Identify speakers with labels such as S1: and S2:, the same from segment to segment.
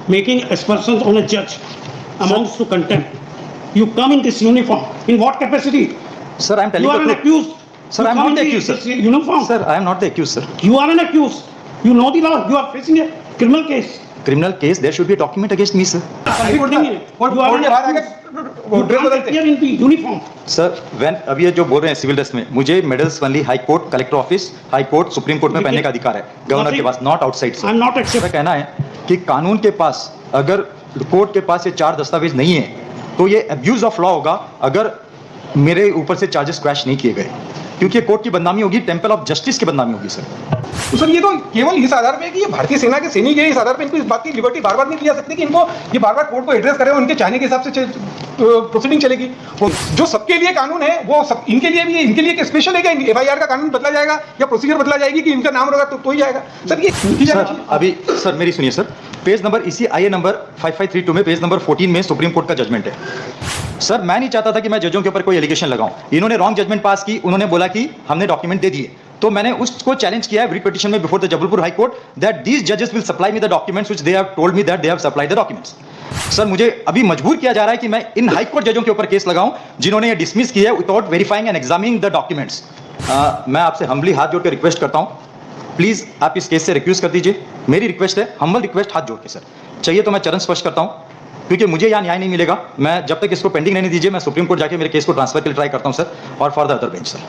S1: making aspersions on a judge amounts to contempt. You come in this uniform. In what capacity?
S2: Sir, I am telling
S1: You are an accused.
S2: Sir,
S1: You
S2: I am
S1: come
S2: not the
S1: in
S2: accused,
S1: this
S2: sir.
S1: Uniform.
S2: Sir, I am not the accused, sir.
S1: You are an accused. You know the law. You are facing a criminal case.
S2: Criminal case, there should be a document against me, sir.
S1: Supporting it. You are an accused. You can't appear in the uniform.
S2: Sir अब ये जो बोल रहे हैं civil dress में, मुझे medals only high court, collector office, high court, supreme court में पहनने का अधिकार है, गवर्नर के पास, not outside sir.
S1: I am not accept.
S2: कहना है कि कानून के पास अगर कोर्ट के पास ये 4 दस्तावेज नहीं है तो ये अब्यूज ऑफ लॉ होगा अगर मेरे ऊपर से चार्जेस क्रैश नहीं किए गए, क्योंकि कोर्ट की बदनामी होगी, टेम्पल ऑफ जस्टिस की बदनामी होगी सर।
S3: तो सर ये तो केवल इस आधार पे कि ये भारतीय सेना के सैनिक है, इस आधार पे इनको इस बात की लिबर्टी बार बार नहीं दी जा सकती कि इनको ये बार बार कोर्ट को एड्रेस करें, उनके चाहने के हिसाब से प्रोसीडिंग चलेगी। वो जो सबके लिए कानून है वो सब इनके लिए भी है। इनके लिए एक स्पेशल है कि FIR का कानून बदला जाएगा या प्रोसीजर बदला जाएगी कि इनका नाम होगा तो ही जाएगा सर। ये
S2: सर अभी सर मेरी सुनिए सर, पेज नंबर इसी IA नंबर 5532 में पेज नंबर 14 में सुप्रीम कोर्ट का जजमेंट है सर। मैं नहीं चाहता था कि मैं जजों के ऊपर कोई एलिगेशन लगाऊं, इन्होंने रॉन्ग जजमेंट पास की, उन्होंने बोला कि हमने डॉक्यूमेंट दे दिए, तो मैंने उसको चैलेंज किया है रिट पिटीशन में before the Jabalpur high court that these जजेस will supply me the documents which they have told me that they have supplied the documents. Sir मुझे अभी मजबूर किया जा रहा है कि मैं इन हाई कोर्ट जजों के ऊपर केस लगाऊं जिन्होंने ये डिसमिस किया है without verifying and examining the documents. मैं आपसे हम्बली हाथ जोड़ के रिक्वेस्ट करता हूं, प्लीज आप इस केस से रिक्यूज कर दीजिए, मेरी रिक्वेस्ट है, हम्बल रिक्वेस्ट, हाथ जोड़ के सर। चाहिए तो मैं चरण स्पष्ट करता हूं, क्योंकि मुझे यहाँ न्याय नहीं मिलेगा। मैं जब तक इसको पेंडिंग रहने दीजिए, मैं सुप्रीम कोर्ट जाके मेरे केस को ट्रांसफर के लिए ट्राई करता हूं सर, और for the other bench sir,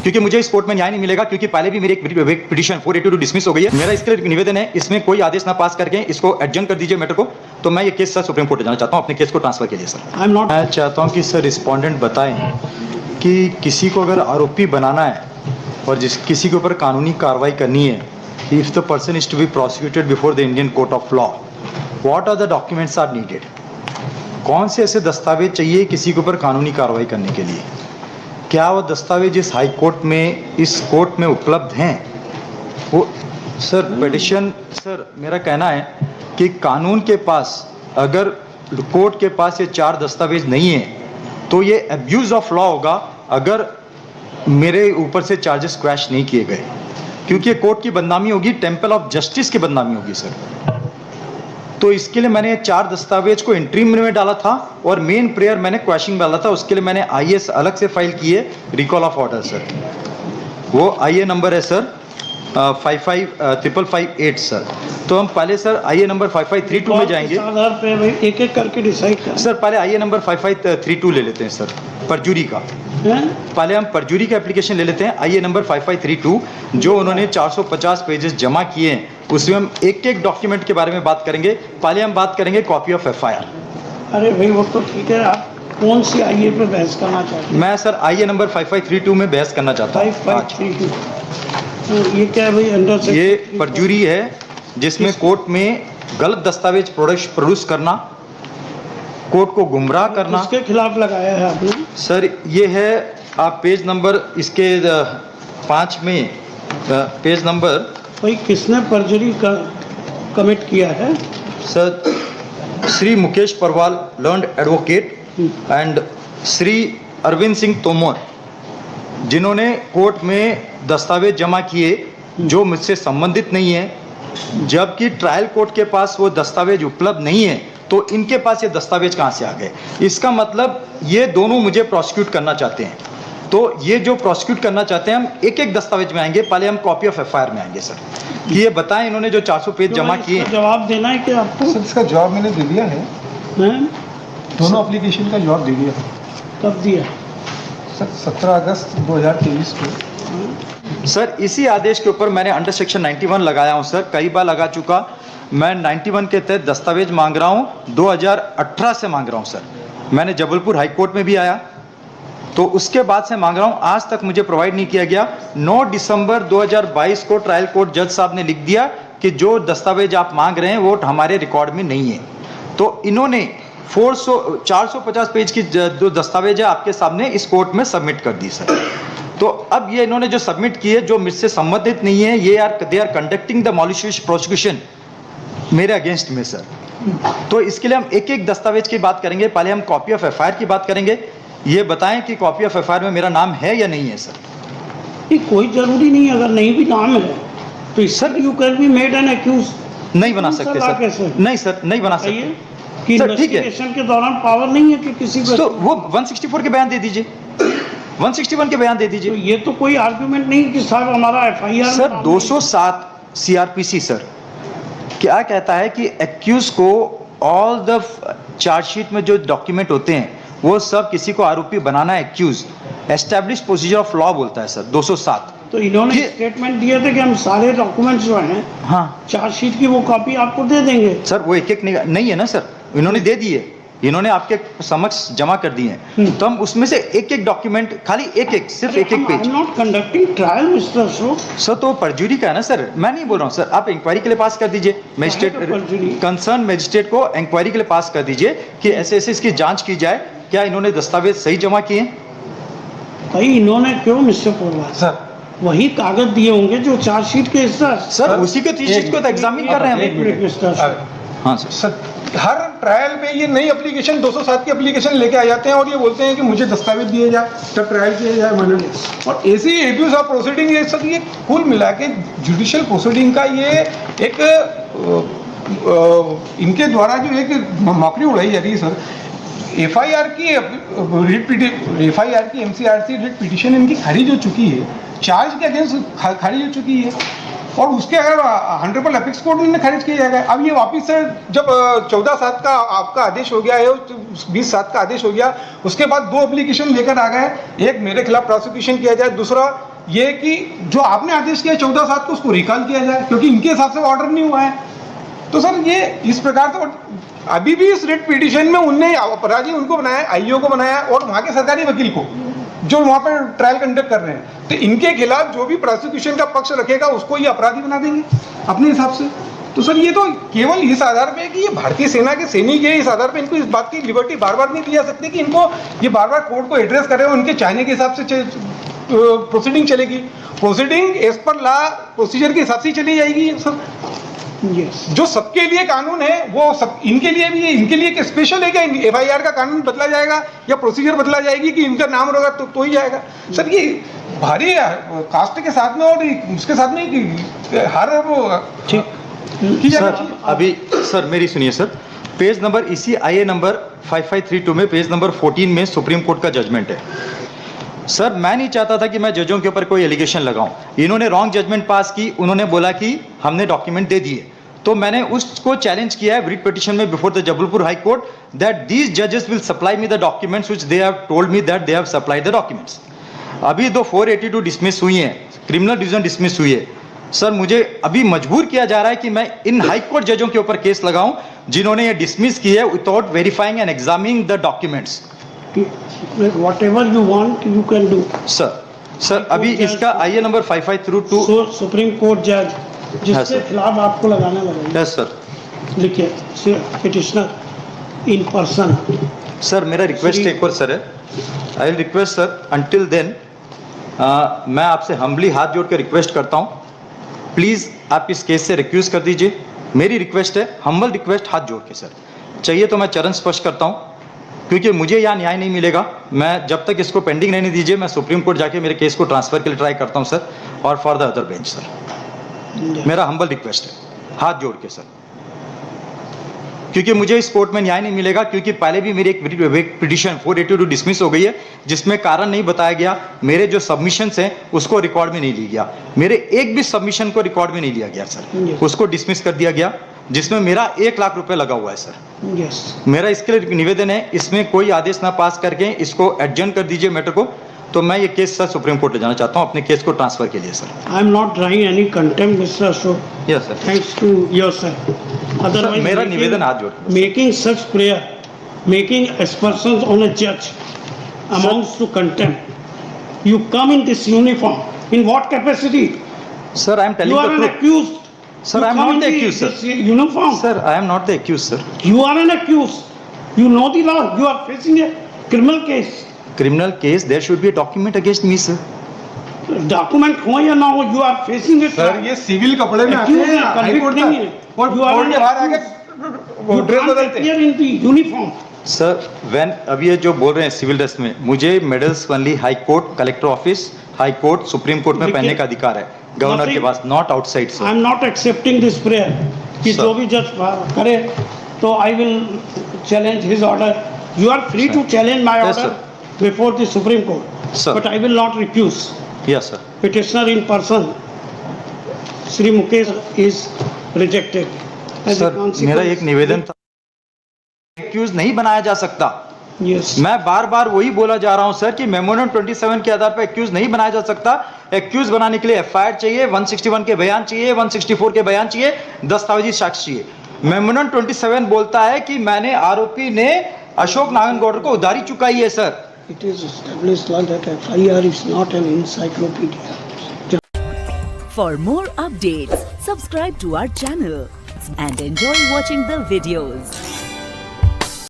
S2: क्योंकि मुझे इस कोर्ट में न्याय नहीं मिलेगा, क्योंकि पहले भी मेरी एक पिटीशन 482 डिसमिस हो गई है। मेरा इसके लिए निवेदन है, इसमें कोई आदेश ना पास करके इसको एडजर्न कर दीजिए मैटर को, तो मैं ये केस सर सुप्रीम कोर्ट जाना चाहता हूँ अपने केस को ट्रांसफर के लिए सर। मैं चाहता हूँ कि सर रिस्पोंडेंट बताएं कि किसी को अगर आरोपी बनाना है और किसी के ऊपर कानूनी कार्रवाई करनी है, if the person is to be prosecuted before the Indian court of law, what are the documents are needed? कौन से ऐसे दस्तावेज चाहिए किसी के ऊपर कानूनी कार्रवाई करने के लिए? क्या वो दस्तावेज इस हाई कोर्ट में, इस कोर्ट में उपलब्ध हैं? वो सर पिटीशन, सर मेरा कहना है कि कानून के पास अगर कोर्ट के पास ये 4 दस्तावेज नहीं है तो ये अब्यूज ऑफ लॉ होगा अगर मेरे ऊपर से चार्जेस क्रैश नहीं किए गए, क्योंकि कोर्ट की बदनामी होगी, टेम्पल ऑफ जस्टिस की बदनामी होगी सर। तो इसके लिए मैंने 4 दस्तावेज को इंट्रीम में डाला था और मेन प्रेयर मैंने क्वेश्चन डाला था, उसके लिए मैंने IS अलग से फाइल की है, रिकॉल ऑफ ऑर्डर सर। वो IA नंबर है सर 555558 सर। तो हम पहले सर IA नंबर 5532 में जाएंगे,
S1: आधार पे एक एक करके डिसाइड कर
S2: सर। पहले IA नंबर 5532 ले लेते हैं सर, परजुरी का। पहले हम परजुरी का एप्लीकेशन ले लेते हैं, IA नंबर 5532, जो उन्होंने 450 पेजेस जमा किए हैं, उसमें हम एक एक डॉक्यूमेंट के बारे में बात करेंगे। पहले हम बात करेंगे कॉपी ऑफ FIR।
S1: अरे भाई वो तो ठीक है, आप कौन सी IA पे बहस करना चाहते हैं?
S2: मैं सर IA नंबर 5532 में बहस करना चाहता हूँ।
S1: 5532 ये क्या है भाई? अंडर से
S2: ये परजुरी है जिसमें कोर्ट में गलत दस्तावेज प्रोड्यूस करना, कोर्ट को गुमराह करना।
S1: किसके खिलाफ लगाया है आपने?
S2: सर ये है, आप पेज नंबर इसके 5 में पेज नंबर,
S1: भाई किसने परजुरी का कमिट किया है?
S2: Sir Shri Mukesh Parwal learned advocate and Shri Arvind Singh Tomar, जिन्होंने कोर्ट में दस्तावेज जमा किए जो मुझसे संबंधित नहीं है, जबकि ट्रायल कोर्ट के पास वो दस्तावेज उपलब्ध नहीं है, तो इनके पास ये दस्तावेज कहाँ से आ गए? इसका मतलब ये दोनों मुझे प्रोसिक्यूट करना चाहते हैं। तो ये जो प्रोसिक्यूट करना चाहते हैं, हम एक एक दस्तावेज में आएंगे। पहले हम कॉपी ऑफ FIR में आएंगे सर, कि ये बताएं इन्होंने जो 400 पेज जमा किए।
S1: जवाब देना है कि आपको?
S3: सर इसका जवाब मैंने दे दिया है, दोनों एप्लीकेशन का जवाब दे दिया।
S1: कब दिया
S3: सर? 17 अगस्त 2023 को।
S2: सर इसी आदेश के ऊपर मैंने अंडर सेक्शन 91 लगाया हूं सर, कई बार लगा चुका। मैं 91 के तहत दस्तावेज मांग रहा हूं, 2018 से मांग रहा हूं सर। मैंने जबलपुर हाई कोर्ट में भी आया, तो उसके बाद से मांग रहा हूं, आज तक मुझे प्रोवाइड नहीं किया गया। 9 दिसंबर 2022 को ट्रायल कोर्ट जज साहब ने लिख दिया कि जो दस्तावेज आप मांग रहे हैं वो हमारे रिकॉर्ड में नहीं है। तो इन्होंने 450 पेज की जो दस्तावेज है आपके सामने इस कोर्ट में सबमिट कर दी सर। तो अब ये इन्होंने जो सबमिट किए जो मुझसे संबंधित नहीं है, ये they are conducting the malicious prosecution मेरे अगेंस्ट में सर। तो इसके लिए हम एक एक दस्तावेज की बात करेंगे। पहले हम कॉपी ऑफ FIR की बात करेंगे। ये बताएं कि कॉपी ऑफ FIR में मेरा नाम है या नहीं है सर?
S1: ये कोई जरूरी नहीं, अगर नहीं भी नाम है तो sir you can be made an accuse.
S2: नहीं बना सकते
S1: सलाह
S2: सर,
S1: कैसे?
S2: नहीं सर, नहीं बना
S1: बताइए
S2: सकते
S1: कि
S2: सर, ठीक है।
S1: इन्वेस्टिगेशन के दौरान पावर नहीं है कि किसी को
S2: तो वो 164 के बयान दे दीजिए, 161 के बयान दे
S1: तो
S2: दीजिए
S1: ये तो कोई आर्गुमेंट नहीं कि साहब हमारा एफआईआर
S2: सर। 207 सीआरपीसी सर क्या कहता है कि एक्यूज को ऑल द चार्जशीट में जो डॉक्यूमेंट होते हैं वो सब किसी को आरोपी बनाना accuse establish procedure of law बोलता है सर 207।
S1: तो इन्होंने
S2: ये-
S1: स्टेटमेट दिए थे कि हम सारे डॉक्यूमेंट्स जो हैं
S2: हाँ
S1: चार्जशीट की वो कॉपी आपको दे देंगे।
S2: सर वो एक एक नहीं है ना सर, इन्होंने दे दिए, इन्होंने आपके समक्ष जमा कर दिए हैं, तो हम उसमें से एक एक डॉक्यूमेंट खाली एक सिर्फ एक page.
S1: Not conducting trial mister Ashok.
S2: Sir तो परजुरी का है ना सर, मैं नहीं बोल रहा हूँ सर, आप इंक्वायरी के लिए पास कर दीजिए
S1: परजुरी?
S2: मजिस्ट्रेट, कंसर्न मजिस्ट्रेट को इंक्वायरी के लिए पास कर दीजिए कि ऐसे ऐसे इसकी जांच की जाए, क्या इन्होंने दस्तावेज सही जमा किए हैं?
S1: भाई इन्होंने क्यों मिस्टर पोलवाल
S3: सर
S1: वही कागज दिए होंगे जो चार्जशीट के हिस्सा।
S2: सर उसी के चीज को तो एग्जामिन कर रहे हैं
S1: एक
S2: हम।
S1: मिनट मिस्टर अशोक,
S2: हाँ सर,
S3: सर हर ट्रायल में ये नई एप्लीकेशन 207 की एप्लीकेशन लेके आ जाते हैं और ये बोलते हैं कि मुझे दस्तावेज दिए जाए तब ट्रायल किया जाए मैंने। और ऐसी एब्यूज ऑफ प्रोसीडिंग ये सब ये कुल मिला के जुडिशियल प्रोसीडिंग का ये एक इनके द्वारा जो एक मौकरी उड़ाई जा रही है सर। एफआईआर की एमसीआरसी रिट पिटीशन इनकी खारिज हो चुकी है, चार्ज के अगेंस्ट खारिज हो चुकी है और उसके अगर ऑनरेबल एपेक्स कोर्ट में खारिज किया जाएगा। अब ये वापस से जब 14/7 का आपका आदेश हो गया है, 20/7 का आदेश हो गया, उसके बाद 2 एप्लीकेशन लेकर आ गए, एक मेरे खिलाफ प्रोसिक्यूशन किया जाए, दूसरा ये कि जो आपने आदेश किया 14/7 को उसको रिकॉल किया जाए क्योंकि इनके हिसाब से ऑर्डर नहीं हुआ है। तो सर ये इस प्रकार से अभी भी इस रिट पिटीशन में उनने अपराधी उनको बनाया, आईओ को बनाया और वहाँ के सरकारी वकील को जो वहाँ पर ट्रायल कंडक्ट कर रहे हैं, तो इनके खिलाफ जो भी प्रोसिक्यूशन का पक्ष रखेगा उसको ये अपराधी बना देंगे अपने हिसाब से। तो सर ये तो केवल इस आधार पे कि ये भारतीय सेना के सैनिक है, इस आधार पे इनको इस बात की लिबर्टी बार बार नहीं दी जा सकती कि इनको ये बार बार कोर्ट को एड्रेस करे, उनके चाहने के हिसाब से प्रोसीडिंग चलेगी। Proceeding as per law procedure के हिसाब से ही चली जाएगी सर।
S1: यस
S3: जो सबके लिए कानून है वो सब इनके लिए भी है, इनके लिए एक स्पेशल है क्या एफआईआर का कानून बदला जाएगा या प्रोसीजर बदला जाएगी कि इनका नाम होगा तो ही जाएगा। सर ये भारी कास्ट के साथ में और उसके साथ में हर वो
S1: ठीक
S3: की जाना
S2: सर
S3: चाहिए।
S2: अभी सर मेरी सुनिए सर, पेज नंबर इसी IA नंबर 5532 में पेज नंबर 14 में सुप्रीम कोर्ट का जजमेंट है। सर मैं नहीं चाहता था कि मैं जजों के ऊपर कोई एलिगेशन लगाऊं, इन्होंने रॉन्ग जजमेंट पास की, उन्होंने बोला कि हमने डॉक्यूमेंट दे दिए, तो मैंने उसको चैलेंज किया है रिट पिटीशन में before the Jabalpur high court that these जजेस will supply me the documents which they have told me that they have supplied the documents. अभी 482 डिसमिस हुई हैं, क्रिमिनल डिवीजन डिसमिस हुई है। सर मुझे अभी मजबूर किया जा रहा है कि मैं इन हाई कोर्ट जजों के ऊपर केस लगाऊं जिन्होंने ये डिसमिस की है without verifying and examining the documents.
S1: whatever you want you can do।
S2: Sir अभी इसका IA number 5532
S1: so supreme court जज
S2: हाँ,
S1: जिसके
S2: सर।
S1: खिलाफ आपको लगाने लगे
S2: यस सर।
S1: लिखिए पिटिशनर इन पर्सन।
S2: सर मेरा रिक्वेस्ट एक और सर है, I will request sir until then मैं आपसे हम्बली हाथ जोड़ के रिक्वेस्ट करता हूँ, प्लीज़ आप इस केस से रिक्यूज कर दीजिए। मेरी रिक्वेस्ट है, हम्बल रिक्वेस्ट हाथ जोड़ के सर। चाहिए तो मैं चरण स्पर्श करता हूँ क्योंकि मुझे यहाँ न्याय नहीं मिलेगा। मैं जब तक इसको पेंडिंग रहने दीजिए, मैं सुप्रीम कोर्ट जाके मेरे केस को ट्रांसफर के लिए ट्राई करता हूँ सर, और for the other bench sir. मेरा हम्बल रिक्वेस्ट है हाथ जोड़ के सर, क्योंकि मुझे इस कोर्ट में न्याय नहीं मिलेगा क्योंकि पहले भी मेरी एक पिटीशन 482 डिसमिस हो गई है जिसमें कारण नहीं बताया गया, मेरे जो सबमिशंस हैं उसको रिकॉर्ड में नहीं लिया गया, मेरे एक भी सबमिशन को रिकॉर्ड में नहीं लिया गया सर, उसको डिसमिस कर दिया गया जिसमें मेरा 1 लाख रुपए लगा हुआ है सर।
S1: यस
S2: मेरा इसके लिए निवेदन है, इसमें कोई आदेश ना पास करके इसको एडजर्न कर दीजिए मैटर को, तो मैं ये केस सर सुप्रीम कोर्ट ले जाना चाहता हूँ अपने केस को ट्रांसफर के लिए sir.
S1: I am not drawing any contempt mister Ashok,
S2: yes sir.
S1: Thanks to yourself.
S2: Sir, मेरा निवेदन हाथ जोड़ के।
S1: Making such prayer, making aspersions on a judge amounts to contempt. You come in this uniform. In what capacity?
S2: Sir I M
S1: You
S2: telling
S1: are
S2: the
S1: an
S2: truth.
S1: accused.
S2: Sir,
S1: You
S2: I am
S1: come
S2: not
S1: in
S2: the accused, sir.
S1: this uniform.
S2: Sir I am not the accused sir.
S1: You are an accused. You know the law. You are facing a criminal case.
S2: Criminal case, there should be a document against me sir।
S1: Document हो या ना हो, you are facing it.
S3: Sir ये civil कपड़े में आते
S1: Accused
S3: हैं
S1: है,
S3: हाई
S1: convict
S3: कोर्ट
S1: नहीं है।
S3: और
S1: You are
S3: कोर्ट के
S1: an
S3: बाहर आके
S1: You
S3: ड्रेस
S1: can't
S3: बदलते हैं।
S1: appear in the uniform.
S2: Sir when अभी ये जो बोल रहे हैं सिविल ड्रेस में, मुझे medals only high court, collector office, high court, supreme court में
S1: देखिए,
S2: पहनने का अधिकार है गवर्नर के
S1: nothing-
S2: pass, not outside
S1: I
S2: sir.
S1: am not accepting this prayer. कि
S2: Sir.
S1: जो भी जज करे तो I will challenge his order. You are free to challenge my
S2: Yes,
S1: order before the supreme court,
S2: Sir.
S1: But I will not refuse.
S2: Yes sir.
S1: Petitioner in person, Sri Mukesh, is rejected. As a
S2: sir
S1: consequence-
S2: मेरा एक निवेदन था, accused नहीं बनाया जा सकता.
S1: Yes.
S2: मैं बार बार वही बोला जा रहा हूं सर कि मेमोरेंडम 27 के आधार पर एक्यूज नहीं बनाया जा सकता. एक्यूज बनाने के लिए एफआईआर चाहिए, 161 के बयान चाहिए, 164 के बयान चाहिए, दस्तावेजी साक्ष्य चाहिए. मेमोरेंडम 27 बोलता है कि मैंने आरोपी ने अशोक नारायणगौड़ को उधारी चुकाई है sir.
S1: It is established law that FIR is not an encyclopedia.
S4: For more updates, subscribe to our channel and enjoy watching the videos.